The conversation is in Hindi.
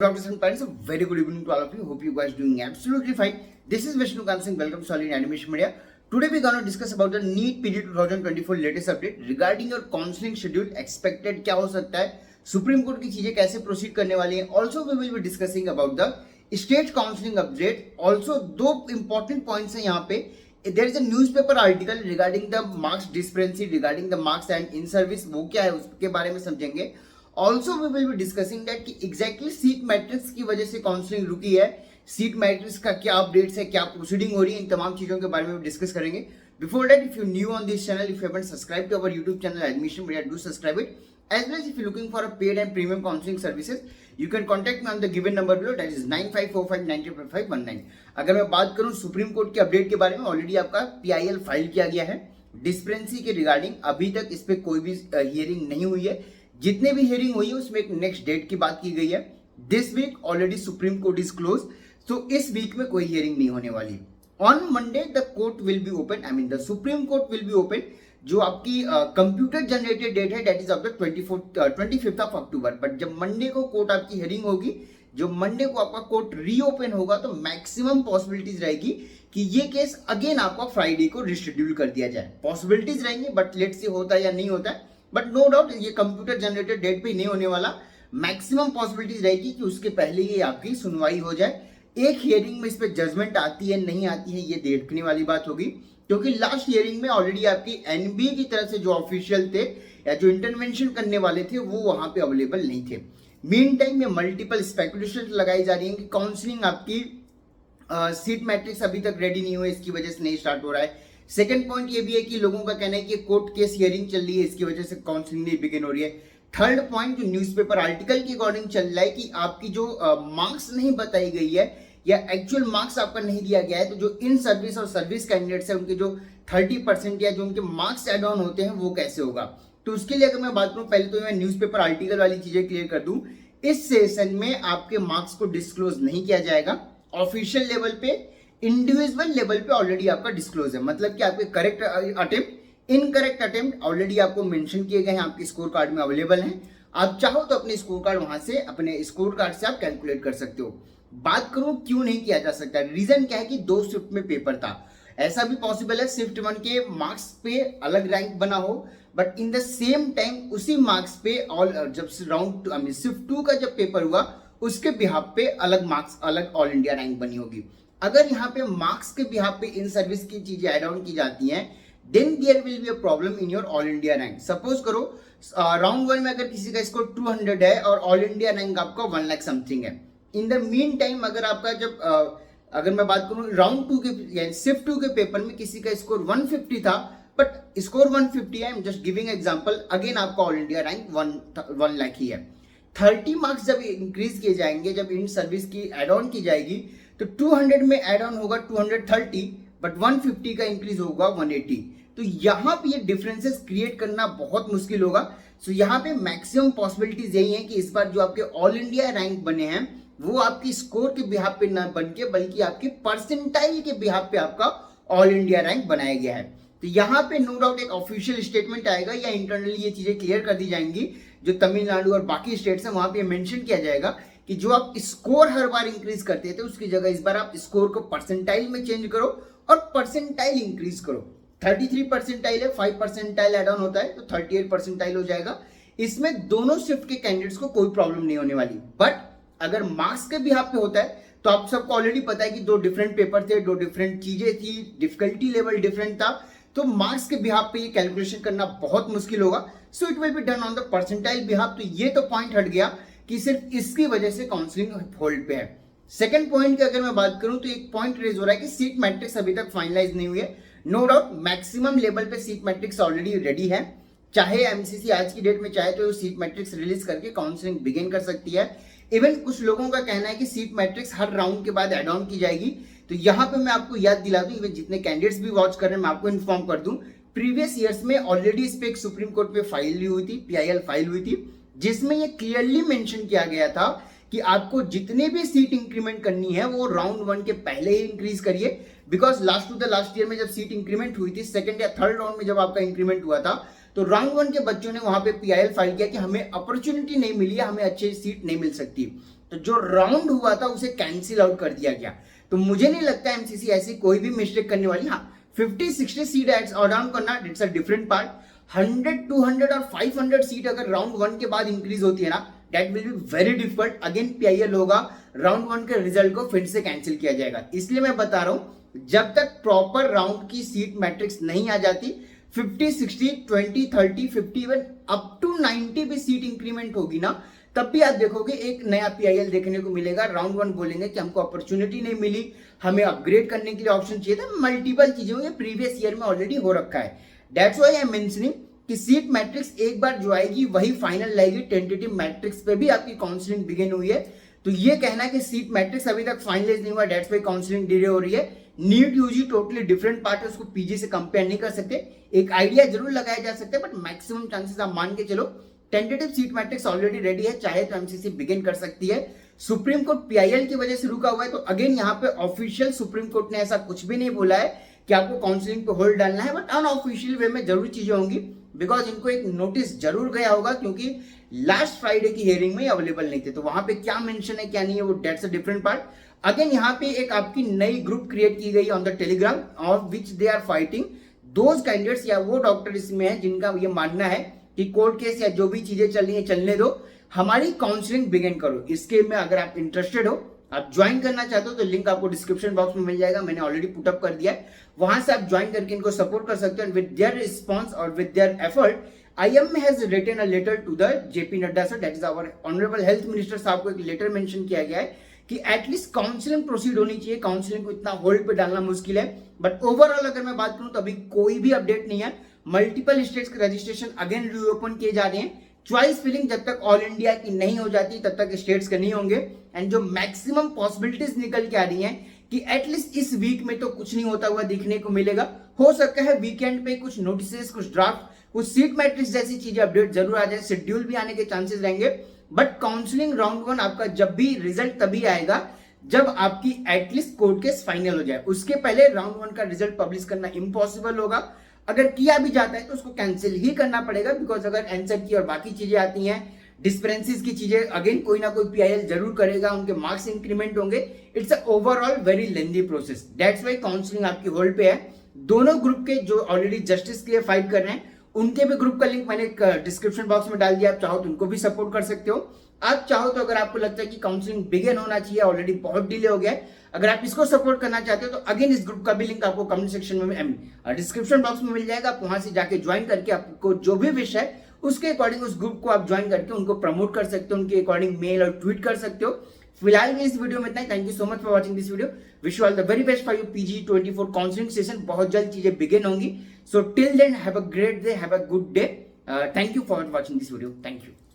Doctors and parents, a very good evening to all of you. Hope you guys doing absolutely fine. This is Vishnu Kansing. Welcome to Solid Animation Media. Today we're gonna discuss about the NEET PD 2024 latest update regarding your counseling schedule. Expected क्या हो सकता है, सुप्रीम कोर्ट की चीजें कैसे प्रोसीड करने वाली हैं. Also we will be discussing about the state counseling update. Also दो important points हैं यहाँ पे. There is a newspaper article regarding the marks discrepancy, regarding the marks and in service. वो क्या है उसके बारे में समझेंगे. Also we will be discussing that कि एग्जैक्टली सीट मैट्रिक्स की वजह से काउंसलिंग रुकी है. सीट मैट्रिक्स का क्या अपडेट्स है, क्या प्रोसीडिंग हो रही है, इन तमाम चीजों के बारे में डिस्कस करेंगे. Before that, if you new on this channel, if you haven't subscribe to our YouTube channel admission media, do subscribe it. As well as if you're looking for a paid and premium counseling services, you can contact me on the given number below, that is 9545905519. अगर मैं बात करूं सुप्रीम कोर्ट के अपडेट के बारे में, ऑलरेडी आपका PIL फाइल किया गया है डिस्पेंसी के रिगार्डिंग. अभी तक इस पे कोई भी हियरिंग नहीं हुई है. जितने भी हियरिंग हुई है उसमें एक नेक्स्ट डेट की बात की गई है. This week already supreme court is close, तो इस वीक में कोई हियरिंग नहीं होने वाली. On Monday the court will be open, I mean the supreme court will be open. जो आपकी कंप्यूटर जनरेटेड डेट है that is of the 25th of October. But जब मंडे को कोर्ट आपकी हियरिंग होगी, जो मंडे को आपका कोर्ट रीओपन होगा, तो मैक्सिमम पॉसिबिलिटीज रहेगी कि ये केस अगेन आपका फ्राइडे को रिशेड्यूल कर दिया जाए. पॉसिबिलिटीज रहेंगी, बट लेट्स सी होता है या नहीं होता है. बट नो डाउट ये कंप्यूटर जनरेटेड डेट पे नहीं होने वाला. मैक्सिमम पॉसिबिलिटीज रहेगी कि उसके पहले ही आपकी सुनवाई हो जाए. एक हियरिंग में इस पे जजमेंट आती है नहीं आती है, ये देखने वाली बात होगी, क्योंकि लास्ट हियरिंग में ऑलरेडी आपकी एनबीए की तरफ से जो ऑफिशियल थे या जो इंटरवेंशन करने वाले थे वो वहां पे अवेलेबल नहीं थे. मीन टाइम में मल्टीपल स्पेकुलेशन लगाई जा रही है कि काउंसलिंग आपकी सीट मैट्रिक्स अभी तक रेडी नहीं हुए, इसकी वजह से नहीं स्टार्ट हो रहा है. सेकंड पॉइंट ये भी है कि लोगों का कहना है कि कोर्ट केस हियरिंग चल रही है, इसकी वजह से काउंसलिंग नहीं बिगिन हो रही है. थर्ड पॉइंट जो न्यूज़पेपर आर्टिकल के अकॉर्डिंग चल रहा है कि आपकी जो मार्क्स नहीं बताई गई है या एक्चुअल मार्क्स आपका नहीं दिया गया है, तो जो इन सर्विस और सर्विस कैंडिडेट्स है उनके जो 30% या जो उनके मार्क्स एड ऑन होते हैं वो कैसे होगा. तो उसके लिए अगर मैं बात करूं, पहले तो मैं न्यूज़पेपर आर्टिकल वाली चीजें क्लियर कर दूं. इस सेशन में आपके मार्क्स को डिस्क्लोज नहीं किया जाएगा. ऑफिशियल लेवल पे, इंडिविजुअल लेवल पे ऑलरेडी आपका डिस्क्लोज है. मतलब कि आपके correct attempt, incorrect attempt already आपको मेंशन किए गए हैं, आपके स्कोर कार्ड में अवेलेबल हैं. आप चाहो तो अपने स्कोर कार्ड वहां से, अपने स्कोर कार्ड से आप कैलकुलेट कर सकते हो. बात करूं क्यों नहीं किया जा सकता, रीजन क्या है कि 2 शिफ्ट में पेपर था. ऐसा भी पॉसिबल है शिफ्ट 1 के मार्क्स पे अलग रैंक बना हो, but in the same time उसी मार्क्स पे जब राउंड आई मीन शिफ्ट 2 का जब पेपर हुआ उसके बिहाफ पे अलग मार्क्स, अलग ऑल इंडिया रैंक बनी होगी. अगर यहाँ पे मार्क्स के बिहाफ पे इन सर्विस की चीजें एड ऑन की जाती हैं, then there will be a problem in your all India rank. Suppose करो राउंड 1 में अगर किसी का स्कोर 200 है और ऑल इंडिया रैंक आपका 1 लाख समथिंग है. इन द मीन टाइम अगर आपका जब अगर मैं बात करूं राउंड 2 के शिफ्ट 2 के पेपर में किसी का स्कोर 150 था, बट स्कोर 150 है, I am just giving example, again आपका ऑल इंडिया रैंक 1 लाख ही है. 30 मार्क्स जब इंक्रीज किए जाएंगे, जब इन सर्विस की एड ऑन की जाएगी, तो 200 में एड ऑन होगा 230, बट 150 का इंक्रीज होगा 180. तो यहाँ पे ये डिफरेंसेस क्रिएट करना बहुत मुश्किल होगा. सो यहाँ पे मैक्सिमम पॉसिबिलिटीज यही है कि इस बार जो आपके ऑल इंडिया रैंक बने हैं वो आपकी स्कोर के बिहाफ पे ना बन के, बल्कि आपकी परसेंटाइल के बिहाफ पे आपका ऑल इंडिया रैंक बनाया गया है. तो यहाँ पे नो डाउट एक ऑफिशियल स्टेटमेंट आएगा या इंटरनली ये चीजें क्लियर कर दी जाएंगी. जो तमिलनाडु और बाकी स्टेट्स हैं वहां पे मेंशन किया जाएगा कि जो आप स्कोर हर बार इंक्रीज करते थे उसकी जगह इस बार आप स्कोर को परसेंटाइल में चेंज करो और परसेंटाइल इंक्रीज करो. 33 परसेंटाइल है, 5 परसेंटाइल एड ऑन होता है तो 38 परसेंटाइल हो जाएगा. इसमें दोनों शिफ्ट के कैंडिडेट्स को कोई प्रॉब्लम नहीं होने वाली. बट अगर मार्क्स के बिहाफ पे होता है तो आप सबको ऑलरेडी पता है कि 2 डिफरेंट पेपर थे, 2 डिफरेंट चीजें थी, डिफिकल्टी लेवल डिफरेंट था, तो मार्क्स के बिहाफ पे ये कैलकुलेशन करना बहुत मुश्किल होगा. So it will be done on the percentile behalf. तो ये तो पॉइंट हट गया कि सिर्फ इसकी वजह से काउंसलिंग होल्ड पे है. सेकंड पॉइंट की अगर मैं बात करूं तो एक पॉइंट रेज हो रहा है कि सीट मैट्रिक्स अभी तक फाइनलाइज नहीं हुई है. नो डाउट मैक्सिमम लेवल पे सीट मैट्रिक्स ऑलरेडी रेडी है. चाहे एमसीसी आज की डेट में चाहे तो सीट मैट्रिक्स रिलीज करके काउंसलिंग बिगिन कर सकती है. इवन कुछ लोगों का कहना है कि सीट मैट्रिक्स हर राउंड के बाद एड ऑन की जाएगी. तो यहाँ पे मैं आपको याद दिला दूं, इवन जितने कैंडिडेट्स भी वॉच कर रहे हैं मैं आपको इन्फॉर्म कर दूं, प्रीवियस ईयर्स में ऑलरेडी इस पे एक सुप्रीम कोर्ट पे फाइल हुई थी, PIL फाइल हुई थी, जिसमें ये क्लियरली मेंशन किया गया था कि आपको जितने भी सीट इंक्रीमेंट करनी है वो राउंड 1 के पहले ही इंक्रीज करिए. बिकॉज लास्ट ईयर में जब सीट इंक्रीमेंट हुई थी, सेकंड या थर्ड राउंड में जब आपका इंक्रीमेंट हुआ था, तो राउंड 1 के बच्चों ने वहां पे PIL फाइल किया कि हमें अपॉर्चुनिटी नहीं मिली है, हमें अच्छी सीट नहीं मिल सकती. तो जो राउंड हुआ था उसे कैंसिल आउट कर दिया गया। तो मुझे नहीं लगता एमसीसी ऐसी कोई भी मिस्टेक करने वाली। हाँ, 50-60 सीट एड्स और डाउन करना इट्स अ डिफरेंट पार्ट। 100, 200 और 500 सीट अगर राउंड 1 के बाद इंक्रीज होती है ना, that will be very difficult. Again PIL होगा, राउंड 1 के रिजल्ट को फिर से कैंसिल किया जाएगा। इसलिए मैं बता रहा हूं, जब तक प्रॉपर राउंड की सीट मैट्रिक्स नहीं आ जाती, 50, 60, 20, 30, 50 इवन अप टू 90 भी सीट इंक्रीमेंट होगी ना, तब भी आप देखोगे एक नया पीआईएल देखने को मिलेगा। राउंड 1 बोलेंगे कि हमको अपॉर्चुनिटी नहीं मिली, हमें अपग्रेड करने के लिए ऑप्शन चाहिए था। मल्टीपल चीजें ये प्रीवियस ईयर में ऑलरेडी हो रखा है। That's why I am mentioning कि सीट मैट्रिक्स एक बार जो आएगी वही फाइनल लाएगी। टेंटेटिव मैट्रिक्स पे भी आपकी काउंसलिंग बिगिन हुई है, तो ये कहना कि सीट मैट्रिक्स अभी तक फाइनलाइज नहीं हुआ, दैट्स व्हाई काउंसलिंग डिले हो रही है। NEET UG totally different part है, उसको पीजी से कंपेयर नहीं कर सकते। एक आइडिया जरूर लगाया जा सकता है, बट मैक्सिमम चांसेस आप मान के चलो tentative seat matrix already ready है, चाहे तो एमसीसी बिगिन कर सकती है। सुप्रीम कोर्ट पीआईएल की वजह से रुका हुआ है, तो अगेन यहाँ पे ऑफिशियल सुप्रीम कोर्ट ने ऐसा कुछ भी नहीं बोला है कि आपको काउंसलिंग पे होल्ड डालना है, बट अनऑफिशियल वे में जरूर चीजें होंगी। बिकॉज इनको एक नोटिस जरूर गया होगा, क्योंकि लास्ट फ्राइडे की हियरिंग में अवेलेबल नहीं थे, तो वहां पे क्या मेंशन है क्या नहीं है वो that's a different part. Again यहाँ पे एक आपकी नई ग्रुप क्रिएट की गई on the Telegram, of which they are fighting those candidates या वो डॉक्टर इसमें है जिनका ये मानना है कि कोर्ट केस या जो भी चीजें चल रही है चलने दो, हमारी काउंसलिंग बिगिन करो। इसके में अगर आप इंटरेस्टेड हो, आप ज्वाइन करना चाहते हो, तो लिंक आपको डिस्क्रिप्शन बॉक्स में मिल जाएगा, मैंने ऑलरेडी पुटअप कर दिया है। वहां से आप ज्वाइन करके इनको सपोर्ट कर सकते हो। विद देयर रिस्पॉन्स और with their effort, IM has written a letter to the JP Nadda sir, that is our honorable health minister साहब को एक लेटर मेंशन किया गया है कि एटलीस्ट काउंसलिंग प्रोसीड होनी चाहिए। काउंसलिंग को इतना होल्ड पे डालना मुश्किल है, बट ओवरऑल अगर मैं बात करूं तो अभी कोई भी अपडेट नहीं है। मल्टीपल स्टेट्स के रजिस्ट्रेशन अगेन रीओपन किए जा रहे हैं। चॉइस फिलिंग जब तक ऑल इंडिया की नहीं हो जाती तब तक स्टेट्स के नहीं होंगे। एंड जो मैक्सिमम पॉसिबिलिटीज निकल के आ रही हैं कि एटलीस्ट इस वीक में तो कुछ नहीं होता हुआ दिखने को मिलेगा। हो सकता है वीकेंड पे कुछ नोटिस, कुछ ड्राफ्ट, कुछ सीट मैट्रिक्स जैसी चीजें अपडेट जरूर आ जाए, शेड्यूल भी आने के चांसेस रहेंगे। बट काउंसलिंग राउंड 1 आपका जब भी रिजल्ट तभी आएगा जब आपकी एटलीस्ट कोर्ट केस फाइनल हो जाए। उसके पहले राउंड 1 का रिजल्ट पब्लिश करना इम्पॉसिबल होगा। अगर किया भी जाता है तो उसको कैंसिल ही करना पड़ेगा, बिकॉज अगर आंसर की और बाकी चीजें आती हैं, डिस्पेरेंसीज की चीजें, अगेन कोई ना कोई पीआईएल जरूर करेगा, उनके मार्क्स इंक्रीमेंट होंगे। It's a overall very lengthy process, that's why counselling आपकी होल्ड पे है। दोनों ग्रुप के जो ऑलरेडी जस्टिस के लिए फाइट कर रहे हैं, उनके भी ग्रुप का लिंक मैंने डिस्क्रिप्शन बॉक्स में डाल दिया, आप चाहो तो उनको भी सपोर्ट कर सकते हो। आप चाहो तो अगर आपको लगता है कि काउंसलिंग बिगिन होना चाहिए, ऑलरेडी बहुत डिले हो गया है, अगर आप इसको सपोर्ट करना चाहते हो तो अगेन इस ग्रुप का भी लिंक आपको कमेंट सेक्शन में डिस्क्रिप्शन बॉक्स में मिल जाएगा। आप वहां से जाके ज्वाइन करके आपको जो भी विश है उसके अकॉर्डिंग उस ग्रुप को आप ज्वाइन करके उनको प्रमोट कर सकते हो, उनके अकॉर्डिंग मेल और ट्वीट कर सकते हो। फिलहाल में इस वीडियो में इतना ही। Thank you so much for watching this video. Wish you all the very best for your PG 24 counselling session. बहुत जल्द चीजें बिगिन होंगी। So till then have a great day, have a good day. Thank you for watching this video. Thank you.